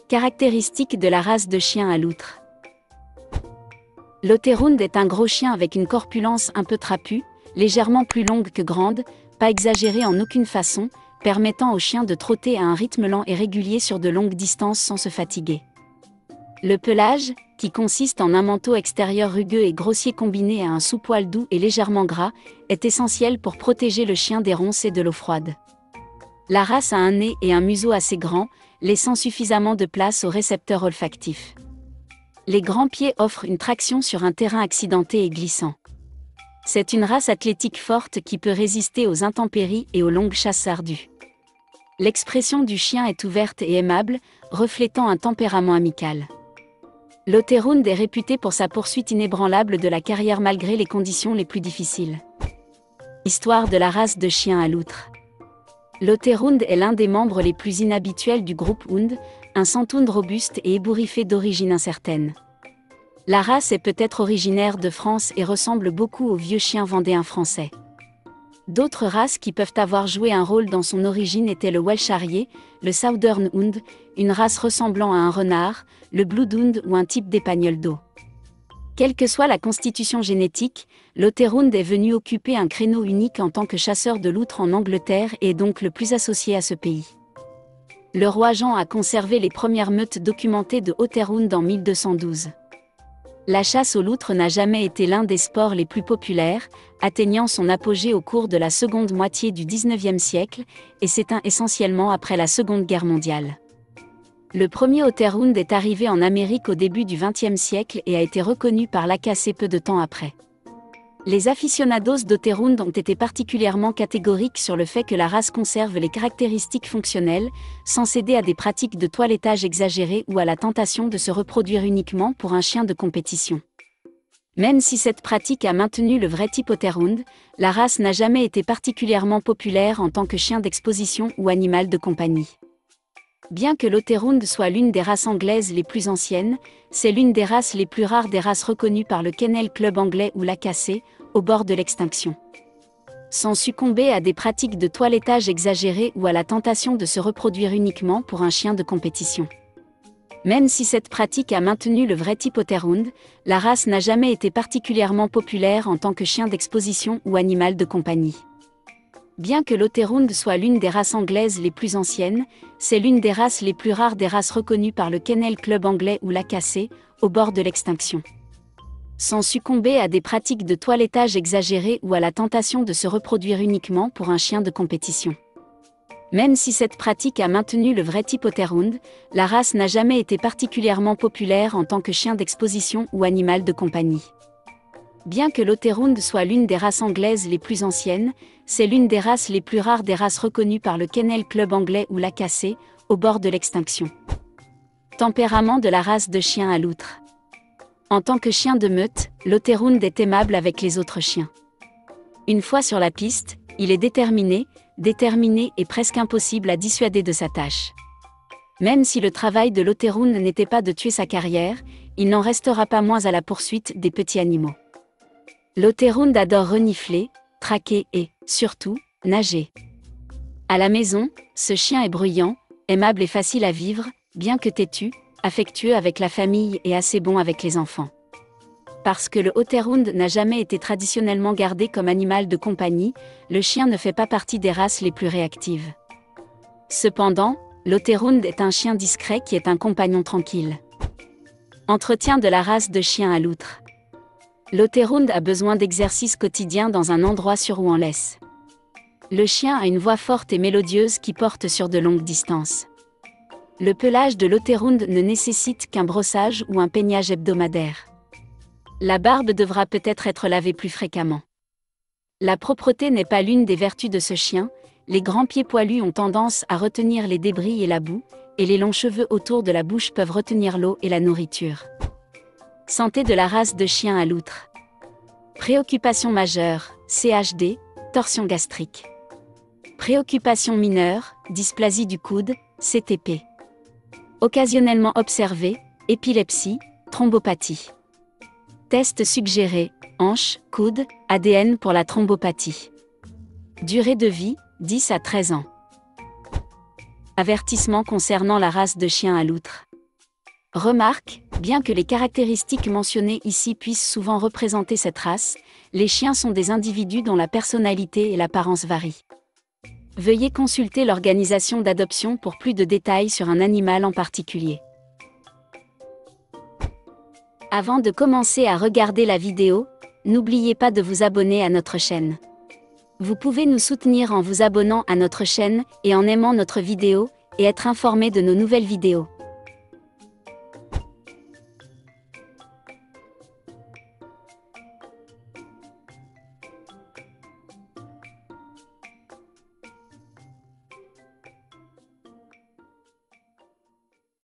Caractéristiques de la race de chien à loutre. L'Otterhund est un gros chien avec une corpulence un peu trapue, légèrement plus longue que grande, pas exagérée en aucune façon, permettant au chien de trotter à un rythme lent et régulier sur de longues distances sans se fatiguer. Le pelage, qui consiste en un manteau extérieur rugueux et grossier combiné à un sous-poil doux et légèrement gras, est essentiel pour protéger le chien des ronces et de l'eau froide. La race a un nez et un museau assez grands, laissant suffisamment de place aux récepteurs olfactifs. Les grands pieds offrent une traction sur un terrain accidenté et glissant. C'est une race athlétique forte qui peut résister aux intempéries et aux longues chasses ardues. L'expression du chien est ouverte et aimable, reflétant un tempérament amical. L'Otterhund est réputé pour sa poursuite inébranlable de la carrière malgré les conditions les plus difficiles. Histoire de la race de chien à loutre. L'Otterhund est l'un des membres les plus inhabituels du groupe Hund, un centhound robuste et ébouriffé d'origine incertaine. La race est peut-être originaire de France et ressemble beaucoup au vieux chien vendéen français. D'autres races qui peuvent avoir joué un rôle dans son origine étaient le Welsharier, le Southern Hound, une race ressemblant à un renard, le Bloodhound ou un type d'épagnol d'eau. Quelle que soit la constitution génétique, l'Otterhund est venu occuper un créneau unique en tant que chasseur de loutres en Angleterre et est donc le plus associé à ce pays. Le roi Jean a conservé les premières meutes documentées de Otterhund en 1212. La chasse aux loutres n'a jamais été l'un des sports les plus populaires, atteignant son apogée au cours de la seconde moitié du XIXe siècle, et s'éteint essentiellement après la Seconde Guerre mondiale. Le premier Otterhund est arrivé en Amérique au début du XXe siècle et a été reconnu par l'AKC peu de temps après. Les aficionados d'Otterhund ont été particulièrement catégoriques sur le fait que la race conserve les caractéristiques fonctionnelles, sans céder à des pratiques de toilettage exagérées ou à la tentation de se reproduire uniquement pour un chien de compétition. Même si cette pratique a maintenu le vrai type Otterhund, la race n'a jamais été particulièrement populaire en tant que chien d'exposition ou animal de compagnie. Bien que l'Otterhund soit l'une des races anglaises les plus anciennes, c'est l'une des races les plus rares des races reconnues par le Kennel Club anglais ou l'AKC, au bord de l'extinction. Sans succomber à des pratiques de toilettage exagérées ou à la tentation de se reproduire uniquement pour un chien de compétition. Même si cette pratique a maintenu le vrai type Otterhund, la race n'a jamais été particulièrement populaire en tant que chien d'exposition ou animal de compagnie. Bien que l'Otterhund soit l'une des races anglaises les plus anciennes, c'est l'une des races les plus rares des races reconnues par le Kennel Club anglais ou l'AKC, au bord de l'extinction. Sans succomber à des pratiques de toilettage exagérées ou à la tentation de se reproduire uniquement pour un chien de compétition. Même si cette pratique a maintenu le vrai type Otterhund, la race n'a jamais été particulièrement populaire en tant que chien d'exposition ou animal de compagnie. Bien que l'Otterhund soit l'une des races anglaises les plus anciennes, c'est l'une des races les plus rares des races reconnues par le Kennel Club anglais ou l'AKC, au bord de l'extinction. Tempérament de la race de chien à loutre. En tant que chien de meute, l'Otterhund est aimable avec les autres chiens. Une fois sur la piste, il est déterminé et presque impossible à dissuader de sa tâche. Même si le travail de l'Otterhund n'était pas de tuer sa carrière, il n'en restera pas moins à la poursuite des petits animaux. L'Otterhund adore renifler, traquer et, surtout, nager. À la maison, ce chien est bruyant, aimable et facile à vivre, bien que têtu, affectueux avec la famille et assez bon avec les enfants. Parce que le Otterhund n'a jamais été traditionnellement gardé comme animal de compagnie, le chien ne fait pas partie des races les plus réactives. Cependant, l'Otterhund est un chien discret qui est un compagnon tranquille. Entretien de la race de chien à loutre. L'Otterhund a besoin d'exercice quotidien dans un endroit sûr ou en laisse. Le chien a une voix forte et mélodieuse qui porte sur de longues distances. Le pelage de l'Otterhund ne nécessite qu'un brossage ou un peignage hebdomadaire. La barbe devra peut-être être lavée plus fréquemment. La propreté n'est pas l'une des vertus de ce chien, les grands pieds poilus ont tendance à retenir les débris et la boue, et les longs cheveux autour de la bouche peuvent retenir l'eau et la nourriture. Santé de la race de chien à loutre. Préoccupation majeure, CHD, torsion gastrique. Préoccupation mineure, dysplasie du coude, CTP. Occasionnellement observé, épilepsie, thrombopathie. Test suggéré, hanche, coude, ADN pour la thrombopathie. Durée de vie, 10 à 13 ans. Avertissement concernant la race de chien à loutre. Remarque, bien que les caractéristiques mentionnées ici puissent souvent représenter cette race, les chiens sont des individus dont la personnalité et l'apparence varient. Veuillez consulter l'organisation d'adoption pour plus de détails sur un animal en particulier. Avant de commencer à regarder la vidéo, n'oubliez pas de vous abonner à notre chaîne. Vous pouvez nous soutenir en vous abonnant à notre chaîne et en aimant notre vidéo, et être informé de nos nouvelles vidéos.